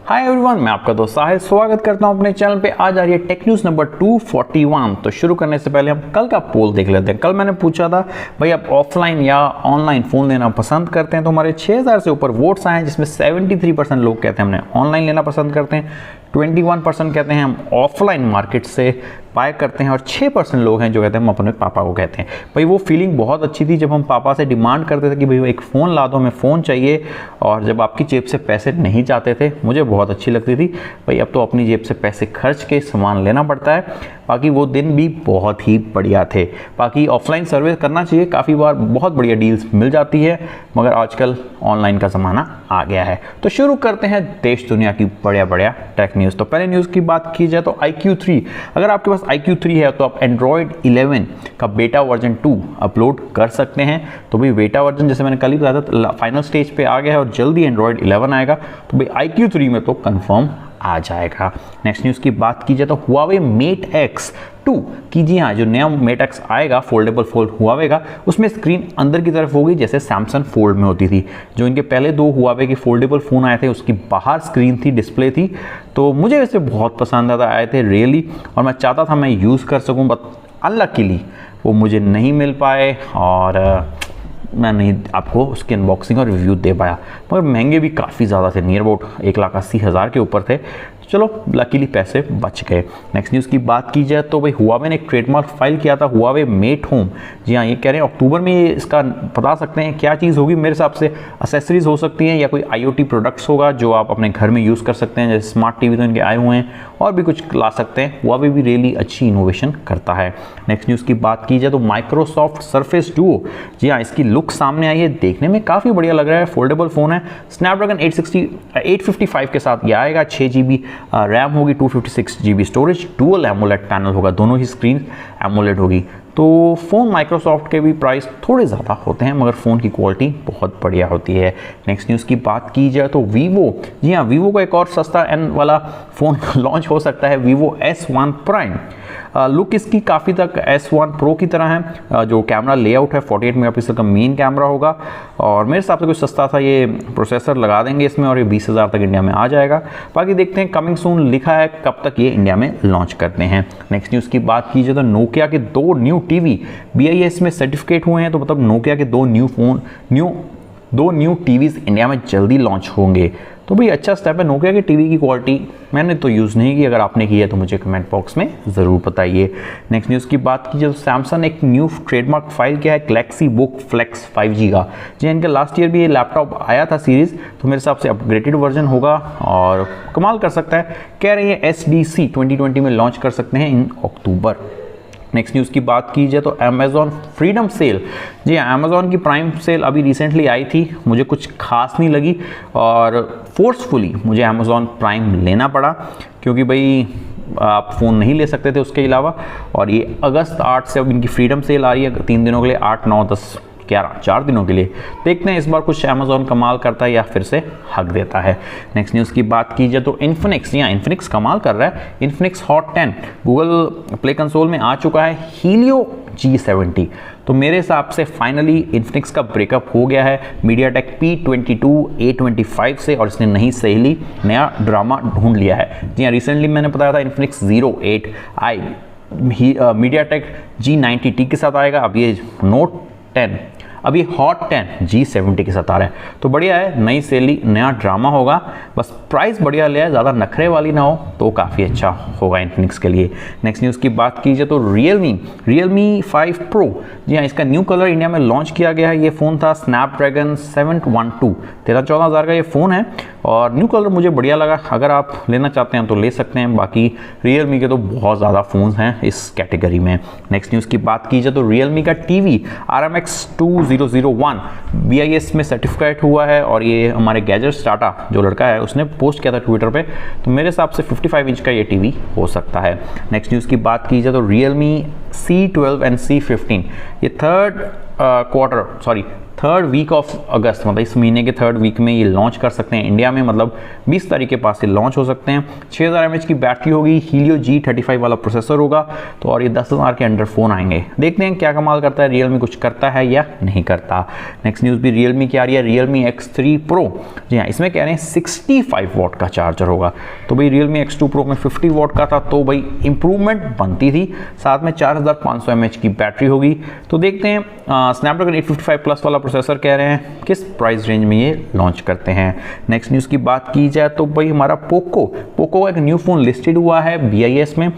Hi everyone, मैं आपका दोस्त साहिल स्वागत करता हूं अपने चैनल पे। आज आ रही है टेक न्यूज़ नंबर 241। तो शुरू करने से पहले हम कल का पोल देख लेते हैं। कल मैंने पूछा था भाई आप ऑफलाइन या ऑनलाइन फ़ोन लेना पसंद करते हैं, तो हमारे 6000 से ऊपर वोट्स आए हैं, जिसमें 73% लोग कहते हैं हमने ऑनलाइन लेना पसंद करते हैं, 21% कहते हैं हम ऑफलाइन मार्केट से बाय करते हैं और 6% लोग हैं जो कहते हैं हम अपने पापा को कहते हैं। भाई वो फीलिंग बहुत अच्छी थी जब हम पापा से डिमांड करते थे कि भाई एक फ़ोन ला दो, हमें फ़ोन चाहिए, और जब आपकी जेब से पैसे नहीं जाते थे, मुझे बहुत अच्छी लगती थी। भाई अब तो अपनी जेब से पैसे खर्च के सामान लेना पड़ता है। बाकी वो दिन भी बहुत ही बढ़िया थे। बाकी ऑफलाइन सर्विस करना चाहिए, काफ़ी बार बहुत बढ़िया डील्स मिल जाती है, मगर आजकल ऑनलाइन का ज़माना आ गया है। तो शुरू करते हैं देश दुनिया की बढ़िया टेक न्यूज़। तो पहले न्यूज़ की बात की जाए तो iQ3, अगर आपके पास iQ3 है तो आप Android 11 का बेटा वर्जन 2 अपलोड कर सकते हैं। तो भाई बेटा वर्जन जैसे मैंने कल ही बताया था फाइनल स्टेज पे आ गया है और जल्दी Android 11 आएगा, तो भाई iQ3 में तो कंफर्म आ जाएगा। नेक्स्ट न्यूज़ की बात की जाए तो Huawei Mate X2 की, जी हाँ, जो नया Mate X आएगा फोल्डेबल फोन Huawei का, उसमें स्क्रीन अंदर की तरफ होगी जैसे सैमसंग फोल्ड में होती थी। जो इनके पहले दो Huawei के फोल्डेबल फ़ोन आए थे उसकी बाहर स्क्रीन थी, डिस्प्ले थी, तो मुझे वैसे बहुत पसंद आए थे रियली, और मैं चाहता था मैं यूज़ कर सकूँ, बट अनलकीली वो मुझे नहीं मिल पाए और मैं नहीं आपको उसकी अनबॉक्सिंग और रिव्यू दे पाया। मगर महंगे भी काफ़ी ज़्यादा थे, नियर अबाउट 1,80,000 के ऊपर थे। चलो लकीली पैसे बच गए। नेक्स्ट न्यूज़ की बात की जाए तो भाई Huawei ने एक ट्रेडमार्क फाइल किया था Huawei Mate Home। जी हाँ, ये कह रहे हैं अक्टूबर में ये इसका बता सकते हैं क्या चीज़ होगी। मेरे हिसाब से एक्सेसरीज हो सकती हैं या कोई IoT प्रोडक्ट्स होगा जो आप अपने घर में यूज़ कर सकते हैं, जैसे स्मार्ट टीवी तो इनके आए हुए हैं, और भी कुछ ला सकते हैं। Huawei भी रियली अच्छी इनोवेशन करता है। नेक्स्ट न्यूज़ की बात की जाए तो माइक्रोसॉफ्ट सर्फेस डुओ, जी हाँ, इसकी लुक सामने आई है, देखने में काफ़ी बढ़िया लग रहा है। फोल्डेबल फ़ोन है, स्नैपड्रैगन 855 के साथ ये आएगा, 6GB रैम होगी, 256GB storage, dual AMOLED panel होगा, दोनों ही स्क्रीन एमोलेड होगी। तो फ़ोन माइक्रोसॉफ्ट के भी प्राइस थोड़े ज़्यादा होते हैं, मगर फ़ोन की क्वालिटी बहुत बढ़िया होती है। नेक्स्ट न्यूज़ की बात की जाए तो वीवो, जी हाँ, वीवो का एक और सस्ता एंड वाला फ़ोन लॉन्च हो सकता है, वीवो S1 प्राइम। लुक इसकी काफ़ी तक S1 प्रो की तरह है। जो कैमरा लेआउट है 48 मेगापिक्सल का मेन कैमरा होगा, और मेरे हिसाब से कुछ सस्ता था, ये प्रोसेसर लगा देंगे इसमें और ये 20,000 तक इंडिया में आ जाएगा। बाकी देखते हैं, कमिंग सून लिखा है, कब तक ये इंडिया में लॉन्च करते हैं। नेक्स्ट न्यूज़ की बात की जाए तो नोकिया के 2 न्यू टीवी BIS में सर्टिफिकेट हुए हैं, तो मतलब नोकिया के 2 न्यू टीवीज़ इंडिया में जल्दी लॉन्च होंगे। तो भाई अच्छा स्टेप है। नोकिया के टीवी की क्वालिटी मैंने तो यूज़ नहीं की, अगर आपने की है तो मुझे कमेंट बॉक्स में ज़रूर बताइए। नेक्स्ट न्यूज़ की बात की जाए तो सैमसंग एक न्यू ट्रेडमार्क फाइल किया है गैलेक्सी बुक फ्लेक्स 5G का। जी, इनके लास्ट ईयर भी ये लैपटॉप आया था सीरीज़, तो मेरे हिसाब से अपग्रेडेड वर्जन होगा और कमाल कर सकता है। कह रही है SDC 2020 में लॉन्च कर सकते हैं इन अक्टूबर। नेक्स्ट न्यूज़ की बात की जाए तो अमेज़ॉन फ्रीडम सेल, जी हाँ, अमेज़ॉन की प्राइम सेल अभी रिसेंटली आई थी, मुझे कुछ खास नहीं लगी और फोर्सफुली मुझे अमेज़ॉन प्राइम लेना पड़ा, क्योंकि भाई आप फ़ोन नहीं ले सकते थे उसके अलावा। और ये अगस्त 8 से अब इनकी फ्रीडम सेल आ रही है 3 दिनों के लिए, 8, 9, 10, 11, 4 दिनों के लिए। देखते हैं इस बार कुछ अमेज़ॉन कमाल करता है या फिर से हक देता है। नेक्स्ट न्यूज़ की बात की जाए तो इन्फिनिक्स, यहाँ इन्फिनिक्स कमाल कर रहा है। Infinix hot 10 Google play console में आ चुका है, हीलियो G70। तो मेरे हिसाब से फाइनली इन्फिनिक्स का ब्रेकअप हो गया है MediaTek P22A25 से, और इसने नई सहेली नया ड्रामा ढूंढ लिया है। जी हाँ, रिसेंटली मैंने बताया था इन्फिनिक्स 08i MediaTek G90T के साथ आएगा। अब ये नोट 10, अब ये हॉट 10 G70 के साथ आ रहा है, तो बढ़िया है, नई सैली नया ड्रामा होगा। बस प्राइस बढ़िया ले आए, ज़्यादा नखरे वाली ना हो तो काफ़ी अच्छा होगा इन्फिनिक्स के लिए। नेक्स्ट न्यूज़ की बात की जाए तो Realme 5 Pro, जी हाँ, इसका न्यू कलर इंडिया में लॉन्च किया गया है। ये फ़ोन था स्नैपड्रैगन 712, 13-14 हज़ार का ये फ़ोन है, और न्यू कलर मुझे बढ़िया लगा। अगर आप लेना चाहते हैं तो ले सकते हैं, बाकी Realme के तो बहुत ज़्यादा फ़ोन्स हैं इस कैटेगरी में। नेक्स्ट न्यूज़ की बात की जाए तो Realme का टीवी RMX 2001 BIS में सर्टिफिकेट हुआ है, और ये हमारे गैजेट्स डाटा जो लड़का है उसने पोस्ट किया था ट्विटर पे, तो मेरे हिसाब से 55 इंच का ये टीवी हो सकता है। नेक्स्ट न्यूज़ की बात की जाए तो Realme C12 एंड C15 ये 3rd वीक ऑफ अगस्त, मतलब इस महीने के 3rd वीक में ये लॉन्च कर सकते हैं इंडिया में, मतलब 20 तारीख के पास ये लॉन्च हो सकते हैं। 6000 mAh की बैटरी होगी, Helio G35 वाला प्रोसेसर होगा, तो और ये 10,000 के अंडर फ़ोन आएंगे। देखते हैं क्या कमाल करता है, Realme कुछ करता है या नहीं करता। नेक्स्ट न्यूज़ भी Realme की आ रही है, Realme X3 Pro। जी हाँ, इसमें कह रहे हैं 65 वॉट का चार्जर होगा। तो भाई Realme X2 Pro में 50 वॉट का था, तो भाई इंप्रूवमेंट बनती थी। साथ में 4500 mAh की बैटरी होगी। तो देखते हैं स्नैपड्रैगन 855 प्लस वाला प्रोसेसर कह रहे हैं किस प्राइस रेंज में ये लॉन्च करते हैं। नेक्स्ट न्यूज़ की बात की जाए तो भाई हमारा पोको एक न्यू फ़ोन लिस्टेड हुआ है BIS में,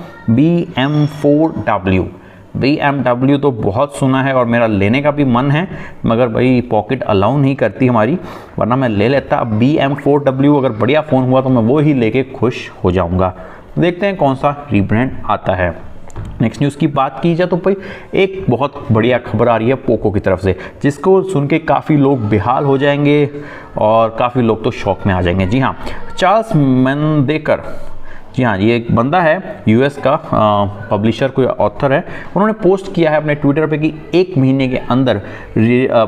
BMW तो बहुत सुना है और मेरा लेने का भी मन है, मगर भाई पॉकेट अलाउ नहीं करती हमारी, वरना मैं ले लेता। अब BM4W अगर बढ़िया फ़ोन हुआ तो मैं वो ही लेके खुश हो जाऊंगा। देखते हैं कौन सा रीब्रांड आता है। नेक्स्ट न्यूज़ की बात की जाए तो भाई एक बहुत बढ़िया खबर आ रही है पोको की तरफ से, जिसको सुन के काफ़ी लोग बेहाल हो जाएंगे और काफ़ी लोग तो शॉक में आ जाएंगे। जी हाँ, चार्ल्स मैनडेकर, जी हाँ, ये एक बंदा है यूएस का पब्लिशर, कोई ऑथर है, उन्होंने पोस्ट किया है अपने ट्विटर पे कि 1 महीने के अंदर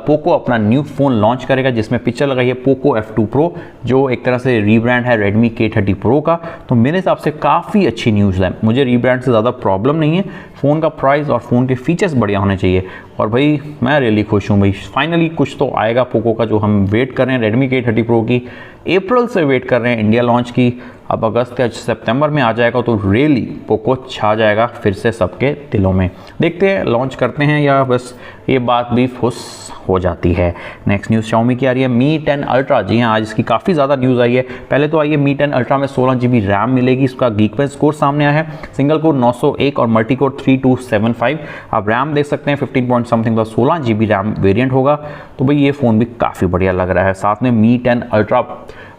पोको अपना न्यू फ़ोन लॉन्च करेगा, जिसमें पिक्चर लगाई है पोको F2 Pro, जो एक तरह से रीब्रांड है Redmi K30 Pro का। तो मेरे हिसाब से काफ़ी अच्छी न्यूज़ है, मुझे रीब्रांड से ज़्यादा प्रॉब्लम नहीं है, फ़ोन का प्राइस और फ़ोन के फीचर्स बढ़िया होने चाहिए। और भाई मैं रियली खुश हूँ भाई, फाइनली कुछ तो आएगा पोको का, जो हम वेट कर रहे हैं Redmi K30 Pro की, अप्रैल से वेट कर रहे हैं इंडिया लॉन्च की, अब अगस्त या सितंबर में आ जाएगा, तो रियली पोको छा जाएगा फिर से सबके दिलों में। देखते हैं लॉन्च करते हैं या बस ये बात भी फुस हो जाती है। नेक्स्ट न्यूज़ Xiaomi की आ रही है Mi 10 Ultra। जी हाँ, आज इसकी काफ़ी ज़्यादा न्यूज़ आई है। पहले तो आई है Mi 10 Ultra में 16GB रैम मिलेगी, इसका Geekbench स्कोर सामने आया है, सिंगल कोर 901 और मल्टी कोर 3275। आप रैम देख सकते हैं 15 पॉइंट समथिंग का 16GB रैम वेरिएंट होगा। तो भाई ये फ़ोन भी काफ़ी बढ़िया लग रहा है। साथ में Mi 10 Ultra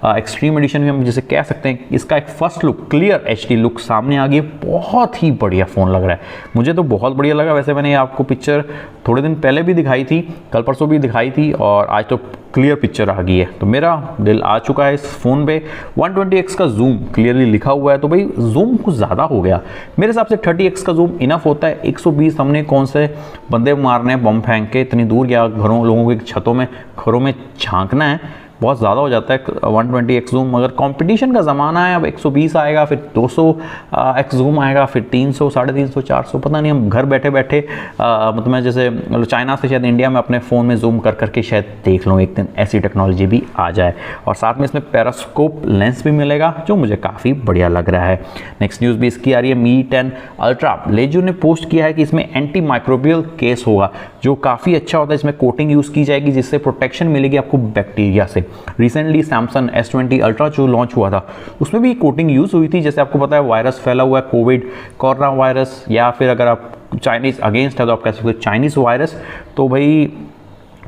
एक्सट्रीम एडिशन भी हम जिसे कह सकते हैं, इसका एक first look clear HD look सामने आ गई, बहुत ही बढ़िया फ़ोन लग रहा है, मुझे तो बहुत बढ़िया लगा। वैसे मैंने आपको पिक्चर थोड़े दिन पहले भी दिखाई थी, कल परसों भी दिखाई थी, और आज तो क्लियर पिक्चर आ गई है, तो मेरा दिल आ चुका है इस फ़ोन पे। 120x का जूम क्लियरली लिखा हुआ है, तो भाई जूम कुछ ज़्यादा हो गया मेरे हिसाब से। 30x का जूम इनफ होता है। 120 हमने कौन से बंदे मारने हैं बम फेंक के इतनी दूर, या घरों लोगों की छतों में घरों में झांकना है, बहुत ज़्यादा हो जाता है 120x जूम। मगर कंपटीशन का ज़माना है, अब 120 आएगा, फिर 200x जूम आएगा, फिर 300, 350, 400, पता नहीं। हम घर बैठे बैठे मतलब मैं जैसे चाइना से शायद इंडिया में अपने फ़ोन में जूम कर करके शायद देख लूँ एक दिन, ऐसी टेक्नोलॉजी भी आ जाए। और साथ में इसमें पेरास्कोप लेंस भी मिलेगा, जो मुझे काफ़ी बढ़िया लग रहा है। नेक्स्ट न्यूज़ भी इसकी आ रही है Mi 10 Ultra। लेजो ने पोस्ट किया है कि इसमें एंटीमाइक्रोबियल केस होगा, जो काफ़ी अच्छा होता है। इसमें कोटिंग यूज़ की जाएगी, जिससे प्रोटेक्शन मिलेगी आपको बैक्टीरिया से। रिसेंटली सैमसंग S20 Ultra जो लॉन्च हुआ था, उसमें भी कोटिंग यूज़ हुई थी। जैसे आपको पता है वायरस फैला हुआ है, कोरोना वायरस, या फिर अगर आप चाइनीज़ अगेंस्ट है तो आप कह सकते हो चाइनीज़ वायरस। तो भाई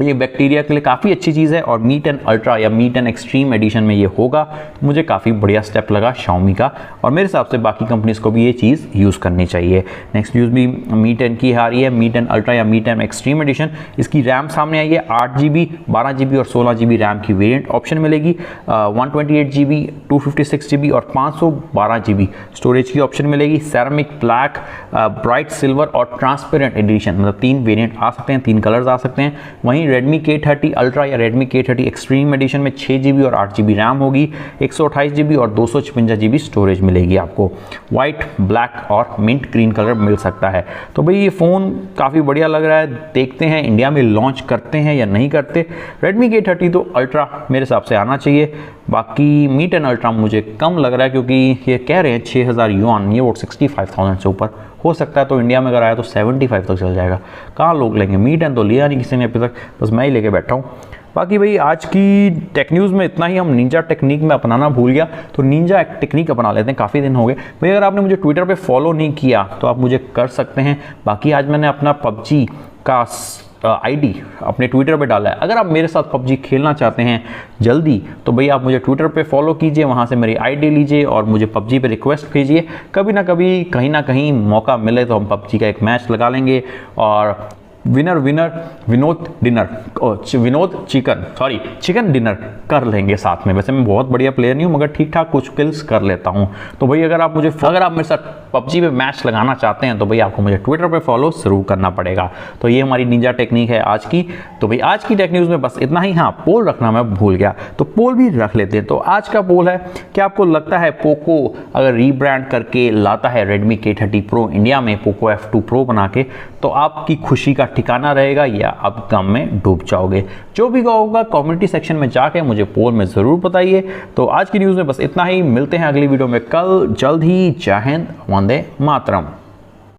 ये बैक्टीरिया के लिए काफ़ी अच्छी चीज़ है, और Mi 10 Ultra या Mi 10 एक्सट्रीम एडिशन में ये होगा। मुझे काफ़ी बढ़िया स्टेप लगा Xiaomi का, और मेरे हिसाब से बाकी कंपनीज़ को भी ये चीज़ यूज़ करनी चाहिए। नेक्स्ट न्यूज़ भी Mi 10 की आ रही है, Mi 10 Ultra या Mi 10 एक्सट्रीम एडिशन। इसकी रैम सामने आई है, 8GB, 12GB और 16GB रैम की वेरिएंट ऑप्शन मिलेगी। 128GB, 256GB और 512GB स्टोरेज की ऑप्शन मिलेगी। सेरामिक, ब्लैक, ब्राइट सिल्वर और ट्रांसपेरेंट एडिशन, मतलब 3 वेरिएंट आ सकते हैं, 3 कलर्स आ सकते हैं। वहीं Redmi K30 Ultra या Redmi K30 एक्सट्रीम एडिशन में 6GB और 8GB रैम होगी, 128GB और 256GB स्टोरेज मिलेगी आपको। वाइट, ब्लैक और मिंट ग्रीन कलर मिल सकता है। तो भाई ये फ़ोन काफ़ी बढ़िया लग रहा है, देखते हैं इंडिया में लॉन्च करते हैं या नहीं करते। Redmi K30 तो Ultra मेरे हिसाब से आना चाहिए, बाकी Mi 10 Ultra मुझे कम लग रहा है, क्योंकि ये कह रहे हैं 6000 युआन, ये वो 65,000 से ऊपर हो सकता है। तो इंडिया में अगर आया तो 75 तक चल जाएगा, कहाँ लोग लेंगे। Mi 10 तो लिया नहीं किसी ने अभी तक, बस मैं ही लेके बैठा हूँ। बाकी भाई आज की टेक न्यूज़ में इतना ही। हम निंजा टेक्निक में अपनाना भूल गया, तो निंजा टेक्निक अपना लेते हैं, काफ़ी दिन हो गए भाई। अगर आपने मुझे ट्विटर पे फॉलो नहीं किया तो आप मुझे कर सकते हैं। बाकी आज मैंने अपना PUBG का आईडी अपने ट्विटर पे डाला है, अगर आप मेरे साथ PUBG खेलना चाहते हैं जल्दी, तो भाई आप मुझे ट्विटर पे फॉलो कीजिए, वहाँ से मेरी आईडी लीजिए और मुझे PUBG पे रिक्वेस्ट भेजिए। कभी ना कभी कहीं ना कहीं मौका मिले तो हम PUBG का एक मैच लगा लेंगे, और winner Vinod dinner, Vinod chicken dinner कर लेंगे साथ में। वैसे मैं बहुत बढ़िया प्लेयर नहीं हूँ मगर ठीक ठाक कुछ किल्स कर लेता हूँ। तो भाई अगर आप मेरे साथ पबजी पे मैच लगाना चाहते हैं तो भाई आपको मुझे ट्विटर पे फॉलो जरूर करना पड़ेगा। तो ये हमारी निंजा टेक्निक है आज की। तो भाई आज की टेक न्यूज़ में बस इतना ही। हाँ, पोल रखना मैं भूल गया, तो पोल भी रख लेते हैं। तो आज का पोल है, क्या आपको लगता है पोको अगर रीब्रांड करके लाता है Redmi K30 Pro इंडिया में पोको F2 Pro बना के, तो आपकी खुशी का ठिकाना रहेगा या आप गम में डूब जाओगे? जो भी होगा कम्युनिटी सेक्शन में जाके मुझे पोल में ज़रूर बताइए। तो आज की न्यूज़ में बस इतना ही, मिलते हैं अगली वीडियो में कल जल्द ही। जय हिंद, वंदे मातरम।